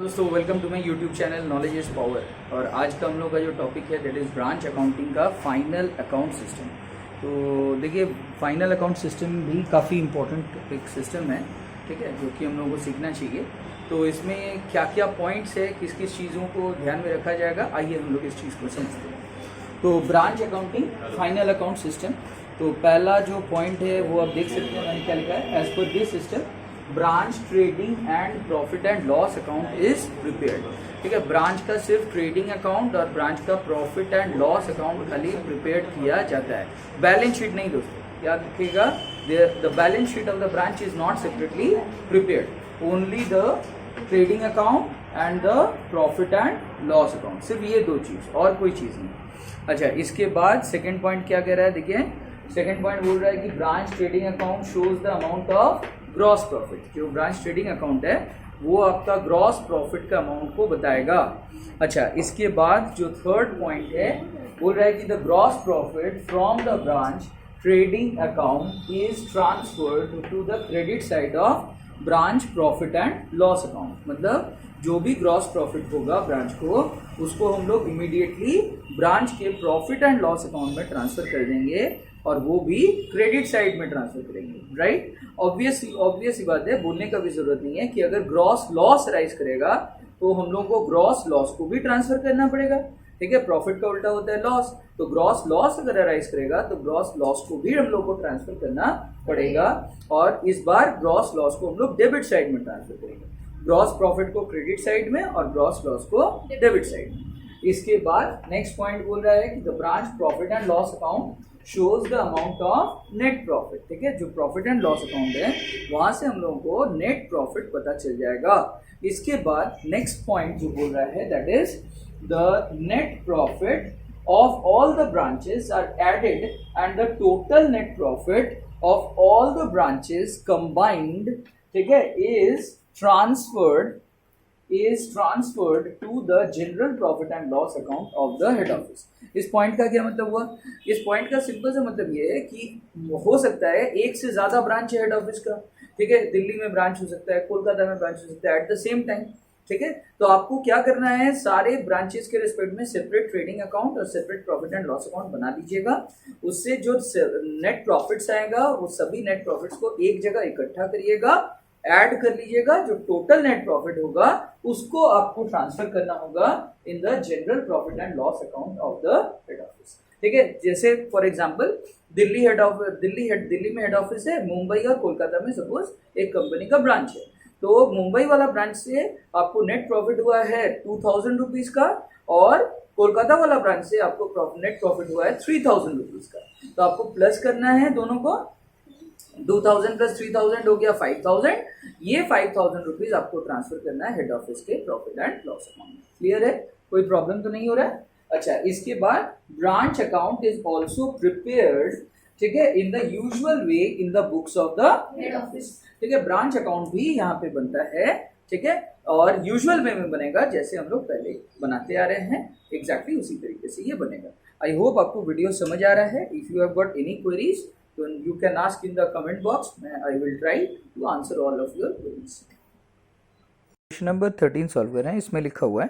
दोस्तों welcome to my YouTube channel knowledge is power. और आज का हम लोग का जो टॉपिक है दैट इज़ ब्रांच अकाउंटिंग का फाइनल अकाउंट सिस्टम। तो देखिए, फाइनल अकाउंट सिस्टम भी काफ़ी इम्पोर्टेंट एक सिस्टम है, ठीक है, जो कि हम लोगों को सीखना चाहिए। तो इसमें क्या क्या पॉइंट्स है, किस किस चीज़ों को ध्यान में रखा जाएगा, आइए हम लोग इस चीज़ को समझते हैं। तो branch accounting final account system, तो पहला जो पॉइंट है वो आप देख सकते हैं, मैंने क्या लिखा है, as per this system branch trading and profit and loss account is prepared. ठीक है, ब्रांच का सिर्फ ट्रेडिंग अकाउंट और ब्रांच का प्रॉफिट एंड लॉस अकाउंट खाली प्रिपेयर किया जाता है, बैलेंस शीट नहीं दोस्तों, याद रखिएगा। The balance sheet of the branch is not separately prepared, only the trading account and the profit and loss account, सिर्फ ये दो चीज और कोई चीज नहीं। अच्छा, इसके बाद सेकेंड पॉइंट क्या कह रहा है, देखिए सेकेंड पॉइंट बोल रहा है कि branch trading account shows the amount of gross profit. जो ब्रांच ट्रेडिंग अकाउंट है वो आपका ग्रॉस प्रॉफिट का अमाउंट को बताएगा। अच्छा, इसके बाद जो थर्ड पॉइंट है बोल रहा है कि the gross profit from the branch trading account is transferred to the credit side of branch profit and loss account. मतलब जो भी ग्रॉस प्रॉफिट होगा ब्रांच को, उसको हम लोग इमीडिएटली ब्रांच के प्रॉफिट एंड लॉस अकाउंट में ट्रांसफर कर देंगे और वो भी क्रेडिट साइड में ट्रांसफर करेंगे, राइट। ऑब्वियस ही बात है, बोलने का भी जरूरत नहीं है कि अगर ग्रॉस लॉस राइज करेगा तो हम लोग को ग्रॉस लॉस को भी ट्रांसफर करना पड़ेगा, ठीक है। प्रॉफिट का उल्टा होता है लॉस, तो ग्रॉस लॉस अगर अराइज करेगा तो ग्रॉस लॉस को भी हम लोग को ट्रांसफर करना पड़ेगा, और इस बार ग्रॉस लॉस को हम लोग डेबिट साइड में ट्रांसफर करेंगे, ग्रॉस प्रॉफिट को क्रेडिट साइड में और ग्रॉस लॉस को डेबिट साइड में। इसके बाद नेक्स्ट पॉइंट बोल रहा है कि the branch profit and loss account shows the amount of net profit. ठीक है, जो प्रॉफिट एंड लॉस अकाउंट है वहां से हम लोगों को नेट प्रॉफिट पता चल जाएगा। इसके बाद नेक्स्ट पॉइंट जो बोल रहा है that is the net profit of all the branches are added and the total net profit of all the branches combined, ठीक है, is transferred to the general profit and loss account of the head office। इस point का क्या मतलब हुआ? इस point का simple सा मतलब ये है कि हो सकता है एक से ज्यादा ब्रांच है हेड ऑफिस का, ठीक है, दिल्ली में ब्रांच हो सकता है, कोलकाता में ब्रांच हो सकता है एट द सेम टाइम, ठीक है। तो आपको क्या करना है, सारे ब्रांचेस के रिस्पेक्ट में सेपरेट ट्रेडिंग अकाउंट और separate profit and loss account बना लीजिएगा। उससे जो नेट प्रॉफिट्स आएगा वो सभी नेट प्रॉफिट्स को एक जगह इकट्ठा करिएगा, ऐड कर लीजिएगा, जो टोटल नेट प्रॉफिट होगा उसको आपको ट्रांसफर करना होगा in the general profit and loss account of the head office, ठीक है। जैसे फॉर एग्जांपल दिल्ली में हेड ऑफिस है, मुंबई और कोलकाता में सपोज एक कंपनी का ब्रांच है, तो मुंबई वाला ब्रांच से आपको नेट प्रॉफिट हुआ है 2000 रुपीज का, और कोलकाता वाला ब्रांच से आपको नेट प्रॉफिट हुआ है 3000 रुपीज का। तो आपको प्लस करना है दोनों को, 2000 प्लस 3000 हो गया 5000। ये 5000 रुपीज आपको ट्रांसफर करना है हेड ऑफिस के प्रॉफिट एंड लॉस अकाउंट में। क्लियर है, कोई प्रॉब्लम तो नहीं हो रहा है? अच्छा, इसके बाद branch account is also prepared, ठीक है, in the usual way in the books of the head office, ठीक है। ब्रांच अकाउंट भी यहाँ पे बनता है, ठीक है, और यूजुअल वे में बनेगा जैसे हम लोग पहले बनाते आ रहे हैं, एग्जैक्टली उसी तरीके से ये बनेगा। आई होप आपको वीडियो समझ आ रहा है। If you have got any queries so you can ask in the comment box, I will try to answer all of your queries। Question number 13 solve कर रहे हैं। इसमें लिखा हुआ है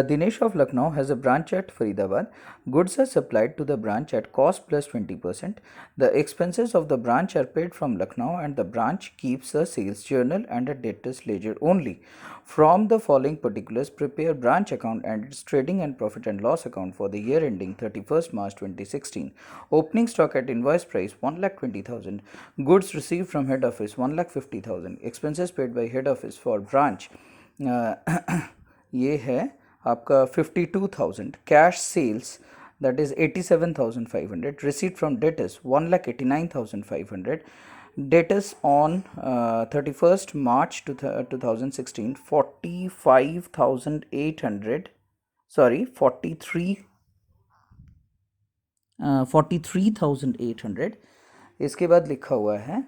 Dinesh of Lucknow has a branch at Faridabad, goods are supplied to the branch at cost plus 20%, the expenses of the branch are paid from Lucknow and the branch keeps a sales journal and a debtors ledger only. From the following particulars, prepare branch account and its trading and profit and loss account for the year ending 31st March 2016. Opening stock at invoice price 1,20,000. Goods received from head office 1,50,000. Expenses paid by head office for branch ये है आपका 52,000. Cash sales that is 87,500. Receipt from debtors 1,89,500. Debtors on 31st March 2016 45,800, sorry 43,800। इसके बाद लिखा हुआ है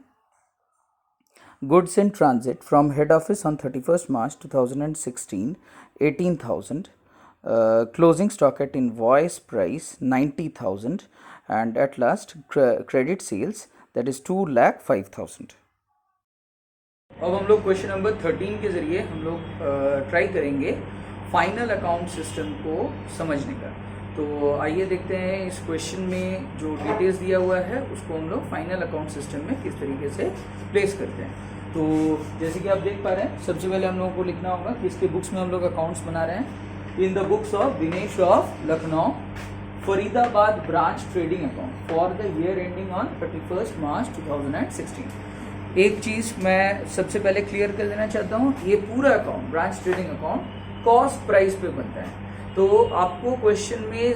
goods in transit from head office on 31st March 2016 18,000, closing stock at invoice price 90,000, and at last credit sales that is 2,05,000। अब हम लोग question number 13 के ज़रिए हम लोग ट्राई करेंगे फाइनल अकाउंट सिस्टम को समझने का। तो आइए देखते हैं इस क्वेश्चन में जो डिटेल्स दिया हुआ है उसको हम लोग फाइनल अकाउंट सिस्टम में किस तरीके से प्लेस करते हैं। तो जैसे कि आप देख पा रहे हैं, सबसे पहले हम लोगों को लिखना होगा कि इसके बुक्स में हम लोग अकाउंट्स बना रहे हैं। In the books of Dinesh of Lucknow Faridabad branch trading account for the year ending on 31 मार्च 2016। एक चीज़ मैं सबसे पहले क्लियर कर देना चाहता हूँ, ये पूरा account branch trading account cost price पे बनता है। तो आपको क्वेश्चन में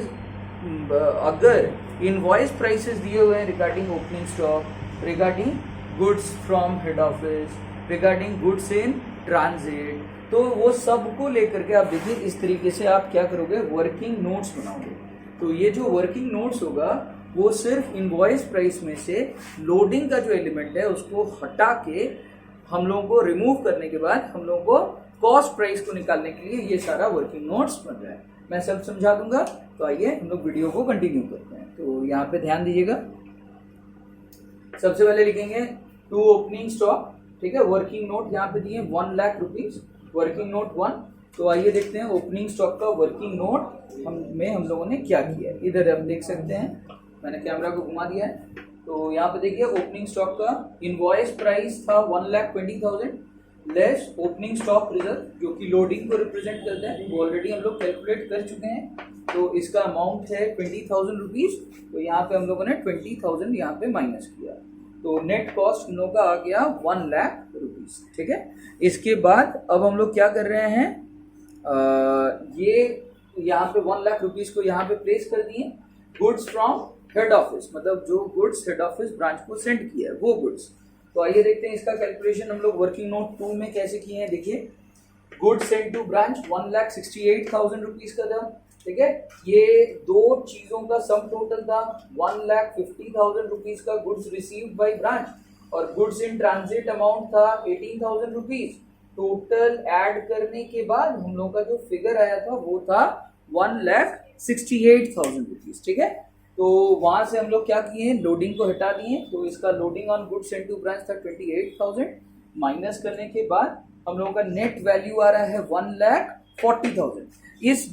अगर इनवॉइस प्राइसेस दिए हुए हैं regarding opening stock, regarding goods from head office, regarding goods in transit, तो वो सबको लेकर के आप देखिए इस तरीके से आप क्या करोगे, वर्किंग नोट्स बनाओगे। तो ये जो वर्किंग नोट्स होगा वो सिर्फ इनवॉइस प्राइस में से लोडिंग का जो एलिमेंट है उसको हटा के हम लोगों को रिमूव करने के बाद हम लोगों को कॉस्ट प्राइस को निकालने के लिए ये सारा वर्किंग नोट्स बन रहा है। मैं सब समझा दूंगा, तो आइए हम लोग वीडियो को कंटिन्यू करते हैं। तो यहाँ पे ध्यान दीजिएगा, सबसे पहले लिखेंगे टू ओपनिंग स्टॉक, ठीक है। वर्किंग नोट यहाँ पे दिए 1 लाख रुपीज, वर्किंग नोट 1। तो आइए देखते हैं ओपनिंग स्टॉक का वर्किंग नोट हम लोगों ने क्या किया है। इधर आप देख सकते हैं, मैंने कैमरा को घुमा दिया है। तो यहाँ पे देखिए ओपनिंग स्टॉक का इनवॉइस प्राइस था 1,20,000 लेस ओपनिंग स्टॉक रिजर्व जो कि लोडिंग को रिप्रेजेंट करता है, वो ऑलरेडी हम लोग कैलकुलेट कर चुके हैं। तो इसका अमाउंट है 20,000 रुपीज। तो यहाँ पे हम लोगों ने 20,000 यहाँ पे माइनस किया, तो नेट कॉस्ट हम लोग का आ गया 1 लाख रुपीज, ठीक है। इसके बाद अब हम लोग क्या कर रहे हैं, ये यहाँ पे 1 लाख रुपीज को यहाँ पे प्लेस कर दिए। गुड्स फ्रॉम हेड ऑफिस, मतलब जो गुड्स हेड ऑफिस ब्रांच को सेंड किया है वो गुड्स। तो आइए देखते हैं इसका कैलकुलेशन हम लोग वर्किंग नोट 2 में कैसे किए हैं। देखिए goods send to branch 1,68,000 rupees का था, ठीक है। ये दो चीजों का सम टोटल था 1,50,000 रुपीज का गुड्स रिसीव्ड बाय ब्रांच, और गुड्स इन ट्रांजिट अमाउंट था 18,000 रुपीज। टोटल ऐड करने के बाद हम लोग का जो फिगर आया था वो था 1,68,000 रुपीज, ठीक है। तो वहां से हम लोग क्या किए हैं, लोडिंग को हटा दिए। तो इसका loading on goods send to branch था 28,000, माइनस करने के बाद हम लोगों का नेट वैल्यू आ रहा है 1,40,000।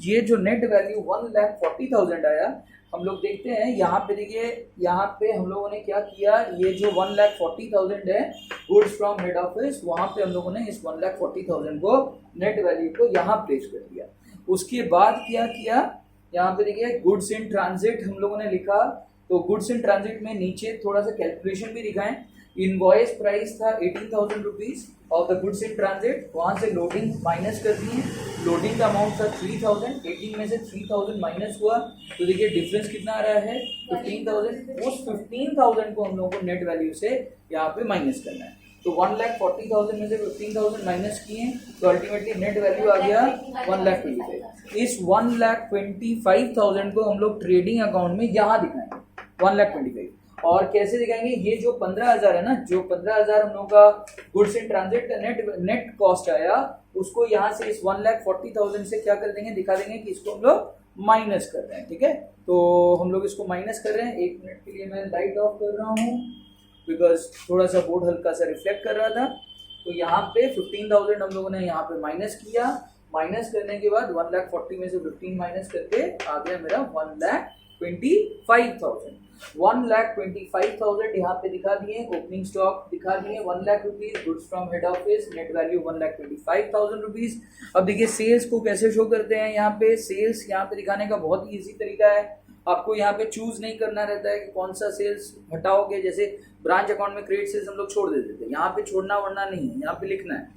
ये जो नेट वैल्यू 1,40,000 आया, हम लोग देखते हैं यहाँ पे। देखिए यहाँ पे हम लोगों ने क्या किया, ये जो 1,40,000 है गुड्स फ्रॉम हेड ऑफिस, वहां पे हम लोगों ने इस 1,40,000 को नेट वैल्यू को यहाँ प्लेस कर दिया। उसके बाद क्या किया, यहाँ पे देखिए गुड्स इन ट्रांजिट हम लोगों ने लिखा। तो गुड्स इन ट्रांजिट में नीचे थोड़ा सा कैलकुलेशन भी दिखाएं। इनवॉइस प्राइस था 18,000 rupees of the goods in transit, वहां से लोडिंग माइनस कर दिए। लोडिंग का अमाउंट था 3,000, 18 में से 3,000 माइनस हुआ, तो देखिए डिफरेंस कितना आ रहा है 15,000। उस 15,000 को हम लोगों को नेट वैल्यू से यहाँ पे माइनस करना है। तो 1,40,000 में से 15,000 माइनस किए, तो अल्टीमेटली नेट वैल्यू आ गया 1,25,000। इस 1,25,000 को हम लोग ट्रेडिंग अकाउंट में यहाँ दिखाएंगे 1,25,000। और कैसे दिखाएंगे, ये जो 15,000 है ना, जो 15,000 हम लोग का गुड्स इन ट्रांजिट का नेट कॉस्ट आया, उसको यहाँ से इस 1,40,000 से क्या कर देंगे, दिखा देंगे कि इसको हम लोग माइनस कर रहे हैं, ठीक है। तो हम लोग इसको माइनस कर रहे हैं। 1 मिनट के लिए मैं लाइट ऑफ कर रहा हूँ बिकॉज थोड़ा सा बोर्ड हल्का सा रिफ्लेक्ट कर रहा था। तो यहाँ पे 15,000 हम लोगों ने यहाँ पे माइनस किया। माइनस करने के बाद 1,40,000 में से 15 माइनस करके आ गया मेरा 1,25,000। 1,25,000 यहाँ पे दिखा दिए, ओपनिंग स्टॉक दिखा दिए 1 lakh rupees, goods from head office net value 1,25,000 rupees. अब देखिए सेल्स को कैसे शो करते हैं, यहाँ पे सेल्स यहाँ पे दिखाने का बहुत ही इजी तरीका है। आपको यहाँ पे चूज नहीं करना रहता है कि कौन सा सेल्स हटाओगे। जैसे ब्रांच अकाउंट में क्रेडिट सेल्स हम लोग छोड़ देते थे, यहाँ पे छोड़ना वरना नहीं है, यहाँ पे लिखना है।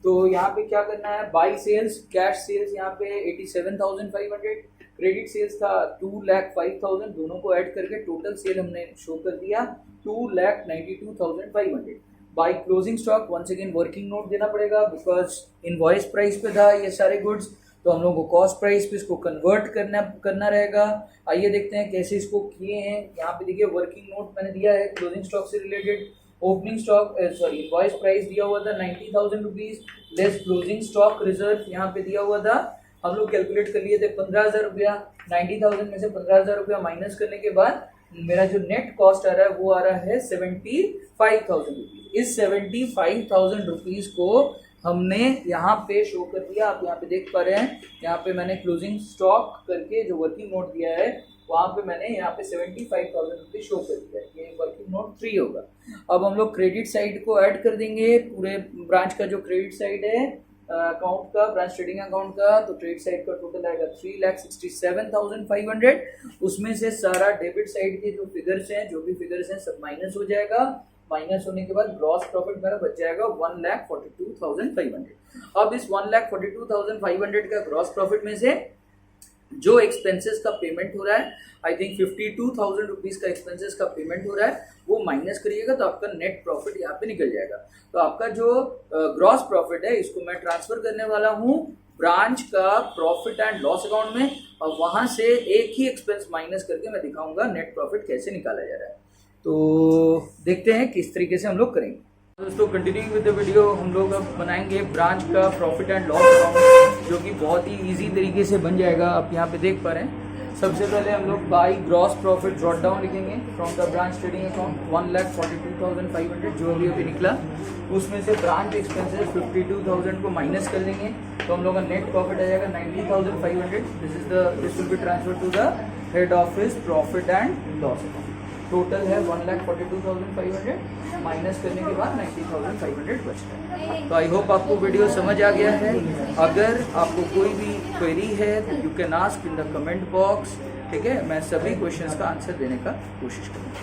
तो यहाँ पे क्या करना है, बाई सेल्स, कैश सेल्स यहाँ पे 87,500, क्रेडिट सेल्स था 2,05,000, दोनों को ऐड करके टोटल सेल हमने शो कर दिया 2,92,500। By closing stock once again working note देना पड़ेगा बिकॉज इनवॉइस प्राइस पे था ये सारे गुड्स, तो हम लोग को कॉस्ट प्राइस पे इसको कन्वर्ट करना रहेगा। आइए देखते हैं कैसे इसको किए हैं। यहाँ पे देखिए वर्किंग नोट मैंने दिया है क्लोजिंग स्टॉक से related. Opening stock invoice price दिया हुआ था 90,000 rupees less closing stock reserve यहाँ पे दिया हुआ था। हम लोग कैलकुलेट कर लिए थे 15,000 रुपया। 90,000 में से 15,000 रुपया माइनस करने के बाद मेरा जो नेट कॉस्ट आ रहा है वो आ रहा है 75,000 रुपीज। इस 75,000 रुपीज़ को हमने यहाँ पे शो कर दिया। आप यहाँ पे देख पा रहे हैं, यहाँ पे मैंने क्लोजिंग स्टॉक करके जो वर्किंग नोट दिया है वहाँ पे मैंने यहाँ पे 75,000 रुपीज़ शो कर दिया है। ये वर्किंग नोट 3 होगा। अब हम लोग क्रेडिट साइड को ऐड कर देंगे। पूरे ब्रांच का जो क्रेडिट साइड है अकाउंट का, ब्रांच ट्रेडिंग अकाउंट का, तो क्रेडिट साइड का टोटल आएगा 3,67,500। उसमें से सारा डेबिट साइड के जो फिगर्स हैं, जो भी फिगर्स हैं, सब माइनस हो जाएगा। माइनस होने के बाद ग्रॉस प्रॉफिट मेरा बच जाएगा 1,42,500। अब इस 1,42,500 का ग्रॉस प्रॉफिट में से जो एक्सपेंसेस का पेमेंट हो रहा है, आई थिंक 52,000 रुपीज़ का एक्सपेंसेस का पेमेंट हो रहा है, वो माइनस करिएगा तो आपका नेट प्रॉफिट यहाँ पे निकल जाएगा। तो आपका जो ग्रॉस प्रॉफिट है इसको मैं ट्रांसफर करने वाला हूँ ब्रांच का प्रॉफिट एंड लॉस अकाउंट में, और वहाँ से एक ही एक्सपेंस माइनस करके मैं दिखाऊंगा नेट प्रॉफिट कैसे निकाला जा रहा है। तो देखते हैं किस तरीके से हम लोग करेंगे। दोस्तों कंटिन्यूइंग विद द वीडियो, हम लोग अब बनाएंगे ब्रांच का प्रॉफिट एंड लॉस अकाउंट, जो कि बहुत ही इजी तरीके से बन जाएगा। आप यहाँ पे देख पा रहे हैं। सबसे पहले हम लोग by gross profit brought down लिखेंगे from the branch trading account 1,42,500 जो अभी निकला, उसमें से ब्रांच एक्सपेंसेस 52,000 को माइनस कर देंगे तो हम लोग का नेट प्रॉफिट आ जाएगा 90,500। This will be transfer to the head office profit and loss account. Total है 1,42,500 माइनस करने के बाद 90,500 बचता है। तो आई होप आपको वीडियो समझ आ गया है। अगर आपको कोई भी क्वेरी है तो you can ask in the comment box, ठीक है। मैं सभी क्वेश्चंस का आंसर देने का कोशिश करूँगा।